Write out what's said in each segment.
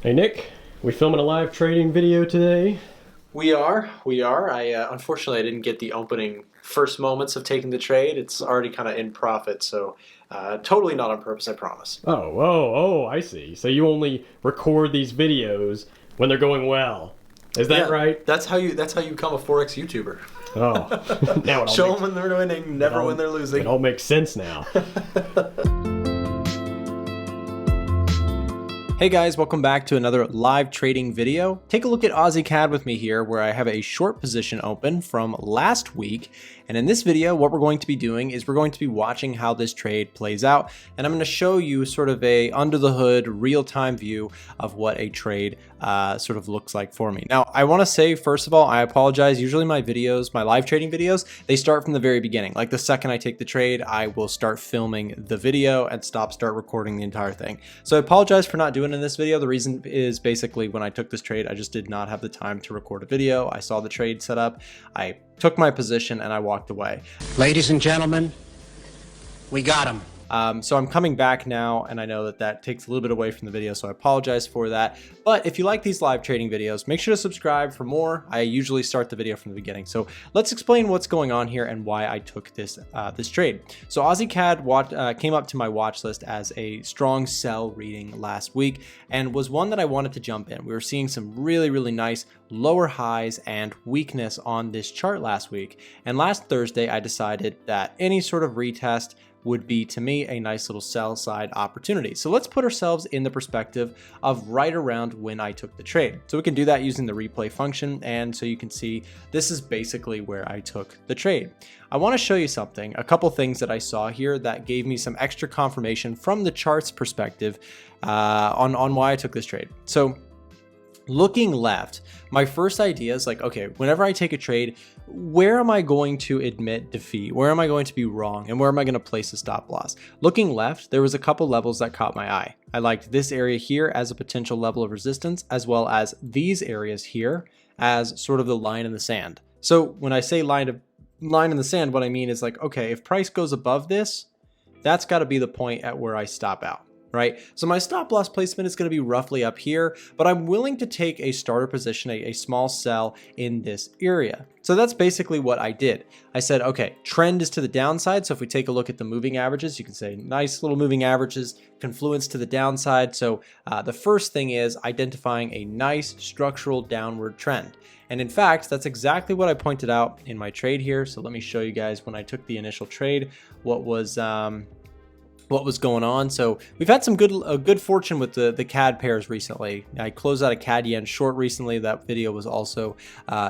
Hey Nick, we filming a live trading video today? We are. Unfortunately, I didn't get the opening first moments of taking the trade. It's already kind of in profit, so totally not on purpose, I promise. Oh, I see. So you only record these videos when they're going well. Is that right? That's how you become a Forex YouTuber. Oh, now it all Show them when they're winning, never when they're losing. It all makes sense now. Hey guys, welcome back to another live trading video. Take a look at 𝗬𝗧𝗏𝗏 with me here, where I have a short position open from last week. And in this video, what we're going to be doing is we're going to be watching how this trade plays out. And I'm going to show you sort of a under the hood, real-time view of what a trade sort of looks like for me. Now, I want to say, first of all, I apologize. Usually my videos, my live trading videos, they start from the very beginning. Like the second I take the trade, I will start filming the video and start recording the entire thing. So I apologize for not doing it in this video. The reason is basically when I took this trade, I just did not have the time to record a video. I saw the trade set up, I took my position, and I walked away. Ladies and gentlemen, we got him. So I'm coming back now, and I know that that takes a little bit away from the video, so I apologize for that. But if you like these live trading videos, make sure to subscribe for more. I usually start the video from the beginning. So let's explain what's going on here and why I took this this trade. So 𝗬𝗧𝗏𝗏 came up to my watch list as a strong sell reading last week and was one that I wanted to jump in. We were seeing some really nice lower highs and weakness on this chart last week. And last Thursday, I decided that any sort of retest would be, to me, a nice little sell side opportunity. So let's put ourselves in the perspective of right around when I took the trade. So we can do that using the replay function. And so you can see this is basically where I took the trade. I want to show you something, a couple things that I saw here that gave me some extra confirmation from the chart's perspective on why I took this trade. So looking left, my first idea is like, okay, whenever I take a trade, where am I going to admit defeat? Where am I going to be wrong? And where am I going to place a stop loss? Looking left, there was a couple levels that caught my eye. I liked this area here as a potential level of resistance, as well as these areas here as sort of the line in the sand. So when I say line in the sand, what I mean is like, okay, if price goes above this, that's got to be the point at where I stop out. Right? So my stop loss placement is going to be roughly up here, but I'm willing to take a starter position, a small sell in this area. So that's basically what I did. I said, okay, trend is to the downside. So if we take a look at the moving averages, you can say nice little moving averages, confluence to the downside. So the first thing is identifying a nice structural downward trend. And in fact, that's exactly what I pointed out in my trade here. So let me show you guys when I took the initial trade, what was going on. So we've had some good fortune with the CAD pairs recently. I closed out a CAD yen short recently. That video was also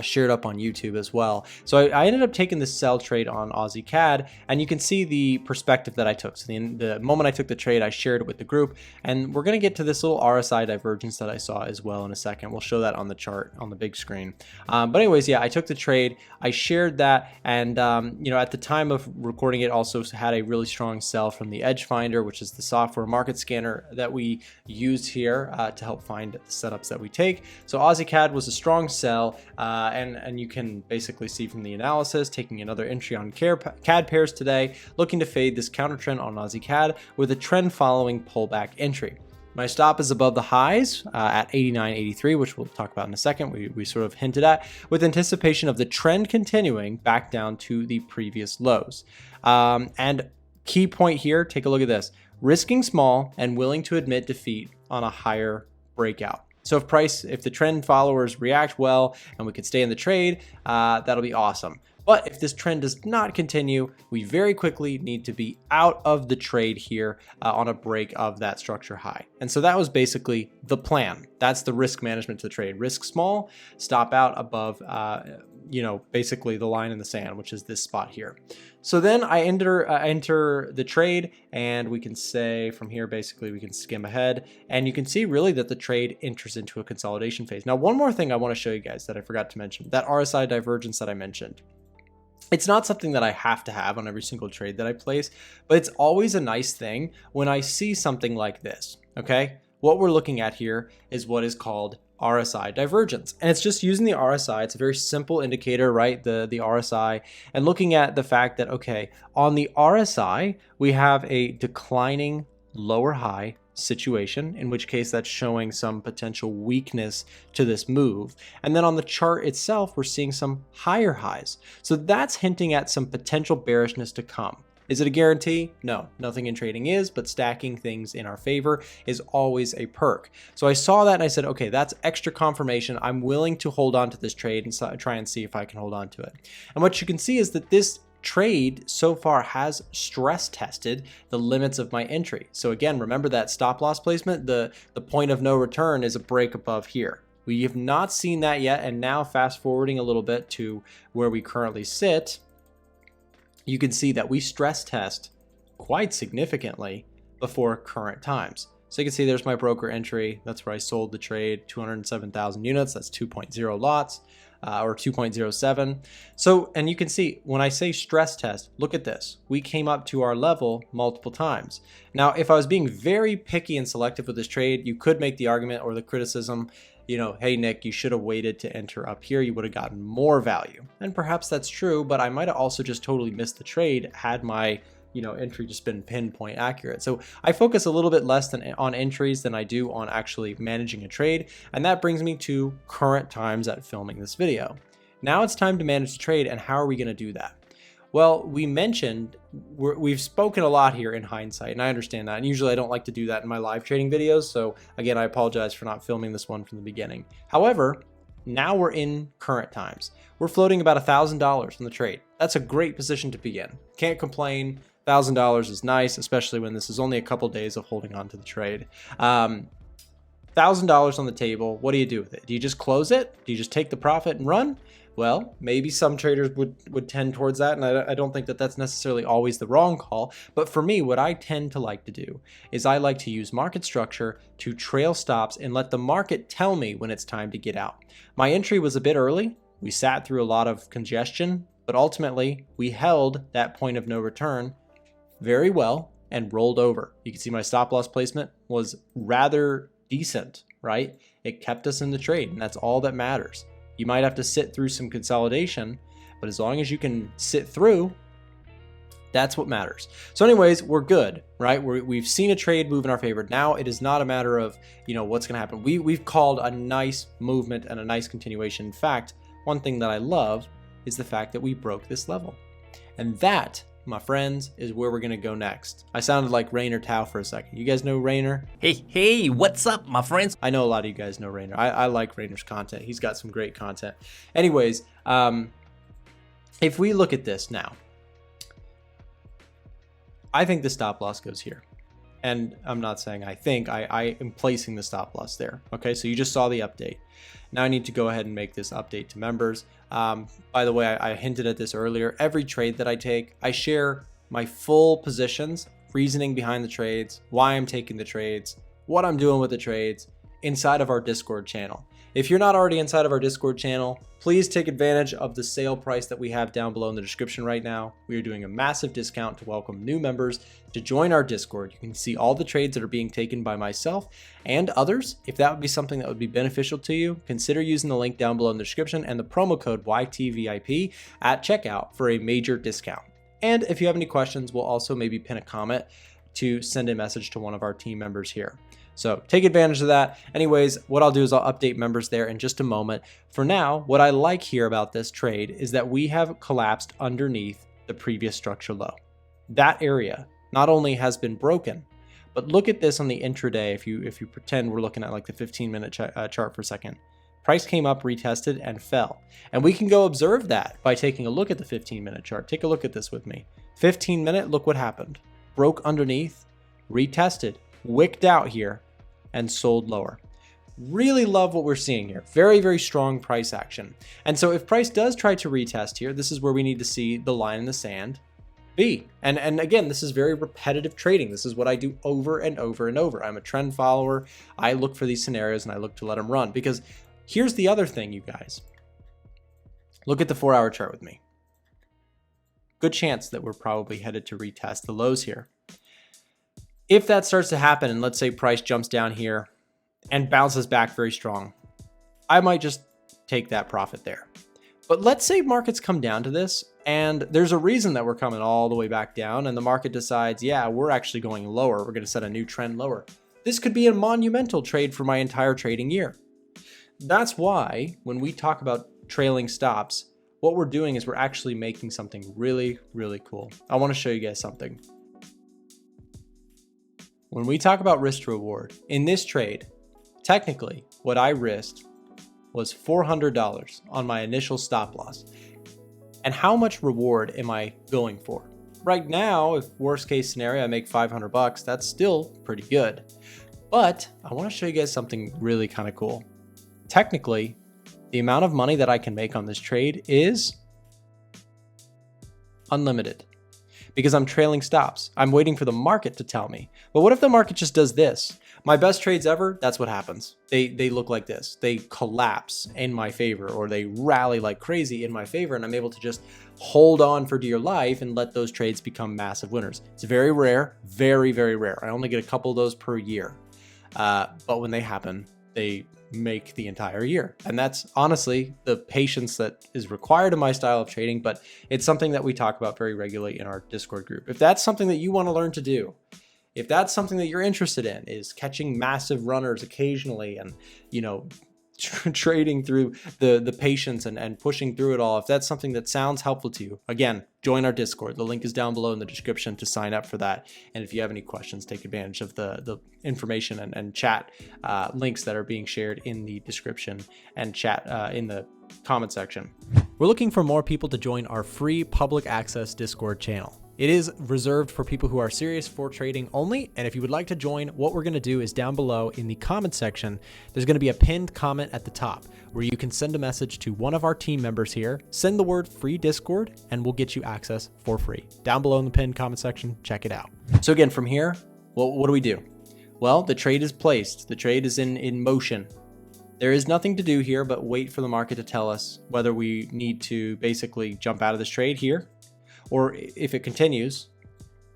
shared up on YouTube as well. So I ended up taking this sell trade on Aussie CAD, and you can see the perspective that I took. So the moment I took the trade, I shared it with the group, and we're going to get to this little RSI divergence that I saw as well in a second. We'll show that on the chart on the big screen. But anyways, yeah, I took the trade, I shared that, and you know, at the time of recording it, also had a really strong sell from the Edge Finder, which is the software market scanner that we use here to help find the setups that we take. So Aussie CAD was a strong sell, and you can basically see from the analysis, taking another entry on CAD pairs today, looking to fade this counter trend on Aussie CAD with a trend following pullback entry. My stop is above the highs at 89.83, which we'll talk about in a second. We sort of hinted at, with anticipation of the trend continuing back down to the previous lows. And key point here, take a look at this. Risking small and willing to admit defeat on a higher breakout. So if the trend followers react well and we can stay in the trade, that'll be awesome. But if this trend does not continue, we very quickly need to be out of the trade here on a break of that structure high. And so that was basically the plan. That's the risk management to the trade. Risk small, stop out above, you know, basically the line in the sand, which is this spot here. So then I enter the trade, and we can say from here, basically we can skim ahead, and you can see really that the trade enters into a consolidation phase. Now, one more thing I want to show you guys that I forgot to mention, that RSI divergence that I mentioned. It's not something that I have to have on every single trade that I place, but it's always a nice thing when I see something like this, okay? What we're looking at here is what is called RSI divergence. And it's just using the RSI. It's a very simple indicator, right? The RSI, and looking at the fact that, okay, on the RSI, we have a declining lower high situation, in which case that's showing some potential weakness to this move. And then on the chart itself, we're seeing some higher highs. So that's hinting at some potential bearishness to come. Is it a guarantee? No, nothing in trading is, but stacking things in our favor is always a perk. So I saw that and I said, okay, that's extra confirmation. I'm willing to hold on to this trade and try and see if I can hold on to it. And what you can see is that this trade so far has stress tested the limits of my entry. So again, remember that stop loss placement, the point of no return is a break above here. We have not seen that yet. And now fast forwarding a little bit to where we currently sit, you can see that we stress test quite significantly before current times. So you can see there's my broker entry. That's where I sold the trade, 207,000 units. That's 2.0 lots. Or 2.07. So, and you can see when I say stress test, look at this. We came up to our level multiple times. Now, if I was being very picky and selective with this trade, you could make the argument or the criticism, you know, hey, Nick, you should have waited to enter up here. You would have gotten more value. And perhaps that's true, but I might have also just totally missed the trade had my entry just been pinpoint accurate. So I focus a little bit less on entries than I do on actually managing a trade. And that brings me to current times at filming this video. Now it's time to manage the trade, and how are we going to do that? Well, we mentioned, we've spoken a lot here in hindsight, and I understand that. And usually I don't like to do that in my live trading videos. So again, I apologize for not filming this one from the beginning. However, now we're in current times. We're floating about $1,000 in the trade. That's a great position to be in. Can't complain. $1,000 is nice, especially when this is only a couple days of holding on to the trade. $1,000 on the table. What do you do with it? Do you just close it? Do you just take the profit and run? Well, maybe some traders would tend towards that, and I don't think that that's necessarily always the wrong call. But for me, what I tend to like to do is I like to use market structure to trail stops and let the market tell me when it's time to get out. My entry was a bit early. We sat through a lot of congestion, but ultimately we held that point of no return very well and rolled over. You can see my stop loss placement was rather decent, right? It kept us in the trade, and that's all that matters. You might have to sit through some consolidation, but as long as you can sit through, that's what matters. So anyways, we're good, right? We've seen a trade move in our favor. Now it is not a matter of, what's going to happen. We've called a nice movement and a nice continuation. In fact, one thing that I love is the fact that we broke this level. And that, my friends, is where we're gonna go next. I sounded like 𝗀𝗚𝗏 for a second. You guys know Rainer? Hey, what's up, my friends? I know a lot of you guys know Rainer. I like Rainer's content. He's got some great content. Anyways, if we look at this now, I think the stop loss goes here. And I'm not saying I think, I am placing the stop loss there. Okay, so you just saw the update. Now I need to go ahead and make this update to members. By the way, I hinted at this earlier. Every trade that I take, I share my full positions, reasoning behind the trades, why I'm taking the trades, what I'm doing with the trades inside of our Discord channel. If you're not already inside of our Discord channel, please take advantage of the sale price that we have down below in the description right now. We are doing a massive discount to welcome new members to join our Discord. You can see all the trades that are being taken by myself and others. If that would be something that would be beneficial to you, consider using the link down below in the description and the promo code YTVIP at checkout for a major discount. And if you have any questions, we'll also maybe pin a comment to send a message to one of our team members here. So take advantage of that. Anyways, what I'll do is I'll update members there in just a moment. For now, what I like here about this trade is that we have collapsed underneath the previous structure low. That area not only has been broken, but look at this on the intraday. If you pretend we're looking at like the 15-minute chart for a second, price came up, retested, and fell. And we can go observe that by taking a look at the 15-minute chart. Take a look at this with me. 15-minute, look what happened. Broke underneath, retested, wicked out here, and sold lower. Really love what we're seeing here. Very, very strong price action. And so if price does try to retest here, this is where we need to see the line in the sand be. And again, this is very repetitive trading. This is what I do over and over and over. I'm a trend follower. I look for these scenarios and I look to let them run, because here's the other thing, you guys. Look at the 4-hour chart with me. Good chance that we're probably headed to retest the lows here. If that starts to happen, and let's say price jumps down here and bounces back very strong, I might just take that profit there. But let's say markets come down to this, and there's a reason that we're coming all the way back down, and the market decides, yeah, we're actually going lower. We're going to set a new trend lower. this could be a monumental trade for my entire trading year. That's why when we talk about trailing stops, what we're doing is we're actually making something really, really cool. I want to show you guys something. When we talk about risk to reward, in this trade, technically what I risked was $400 on my initial stop loss. And how much reward am I going for? Right now, if worst case scenario, I make 500 bucks, that's still pretty good. But I want to show you guys something really kind of cool. Technically, the amount of money that I can make on this trade is unlimited because I'm trailing stops. I'm waiting for the market to tell me. But what if the market just does this? My best trades ever, that's what happens. They look like this. They collapse in my favor, or they rally like crazy in my favor, and I'm able to just hold on for dear life and let those trades become massive winners. It's very rare, very, very rare. I only get a couple of those per year. But when they happen, they make the entire year. And that's honestly the patience that is required in my style of trading, but it's something that we talk about very regularly in our Discord group. If that's something that you want to learn to do, if that's something that you're interested in, is catching massive runners occasionally and, you know, trading through the patience and pushing through it all, if that's something that sounds helpful to you, again, join our Discord. The link is down below in the description to sign up for that. And if you have any questions, take advantage of the information and chat links that are being shared in the description and chat in the comment section. We're looking for more people to join our free public access Discord channel. It is reserved for people who are serious for trading only. And if you would like to join, what we're going to do is down below in the comment section, there's going to be a pinned comment at the top where you can send a message to one of our team members here, send the word free Discord, and we'll get you access for free. Down below in the pinned comment section, check it out. So again, from here, what do we do? Well, the trade is placed. The trade is in motion. There is nothing to do here but wait for the market to tell us whether we need to basically jump out of this trade here, or if it continues,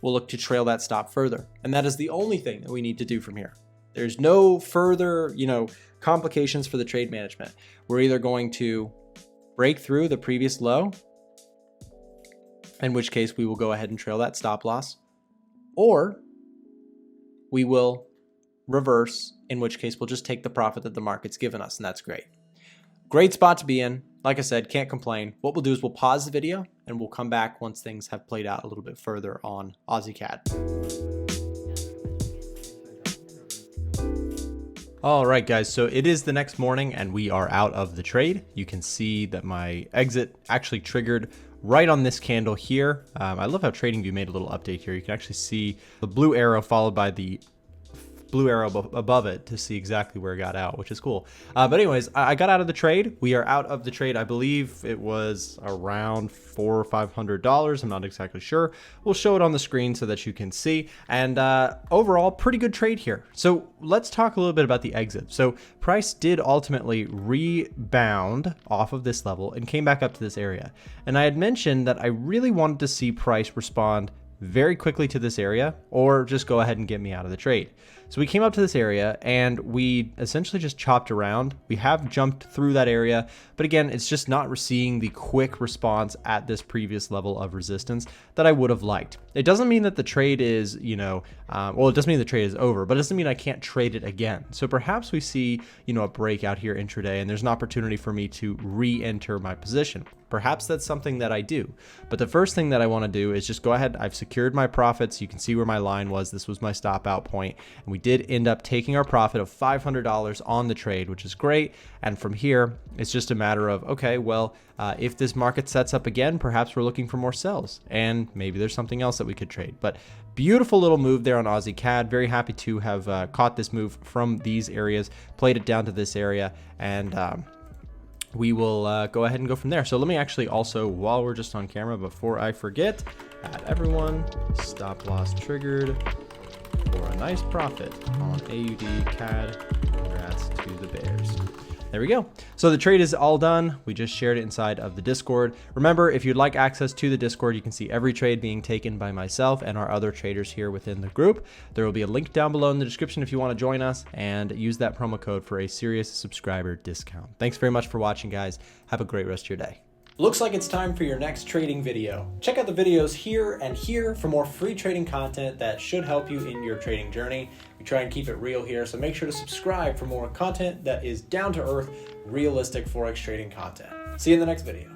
we'll look to trail that stop further. And that is the only thing that we need to do from here. There's no further, complications for the trade management. We're either going to break through the previous low, in which case we will go ahead and trail that stop loss, or we will reverse, in which case we'll just take the profit that the market's given us, and that's great. Great spot to be in. Like I said, can't complain. What we'll do is we'll pause the video and we'll come back once things have played out a little bit further on 𝗬𝗧𝗏𝗏. All right, guys, so it is the next morning and we are out of the trade. You can see that my exit actually triggered right on this candle here. I love how TradingView made a little update here. You can actually see the blue arrow followed by the blue arrow above it to see exactly where it got out, which is cool. But anyways, I got out of the trade. We are out of the trade. I believe it was around $400 or $500. I'm not exactly sure. We'll show it on the screen so that you can see. And overall, pretty good trade here. So let's talk a little bit about the exit. So price did ultimately rebound off of this level and came back up to this area. And I had mentioned that I really wanted to see price respond very quickly to this area or just go ahead and get me out of the trade. So we came up to this area and we essentially just chopped around. We have jumped through that area, but again, it's just not seeing the quick response at this previous level of resistance that I would have liked. It doesn't mean that the trade is, it doesn't mean the trade is over, but it doesn't mean I can't trade it again. So perhaps we see, a breakout here intraday and there's an opportunity for me to re-enter my position. Perhaps that's something that I do. But the first thing that I want to do is just go ahead. I've secured my profits. You can see where my line was. This was my stop out point. And we did end up taking our profit of $500 on the trade, which is great. And from here, it's just a matter of, okay, well, if this market sets up again, perhaps we're looking for more sells and maybe there's something else that we could trade. But beautiful little move there on 𝗬𝗏𝗏𝗏. Very happy to have caught this move from these areas, played it down to this area, and we will go ahead and go from there. So let me actually also, while we're just on camera, before I forget, add everyone, stop loss triggered for a nice profit on AUD/CAD. Congrats to the Bears. There we go. So the trade is all done. We just shared it inside of the Discord. Remember, if you'd like access to the Discord, you can see every trade being taken by myself and our other traders here within the group. There will be a link down below in the description if you want to join us and use that promo code for a serious subscriber discount. Thanks very much for watching, guys. Have a great rest of your day. Looks like it's time for your next trading video. Check out the videos here and here for more free trading content that should help you in your trading journey. We try and keep it real here, so make sure to subscribe for more content that is down to earth, realistic Forex trading content. See you in the next video.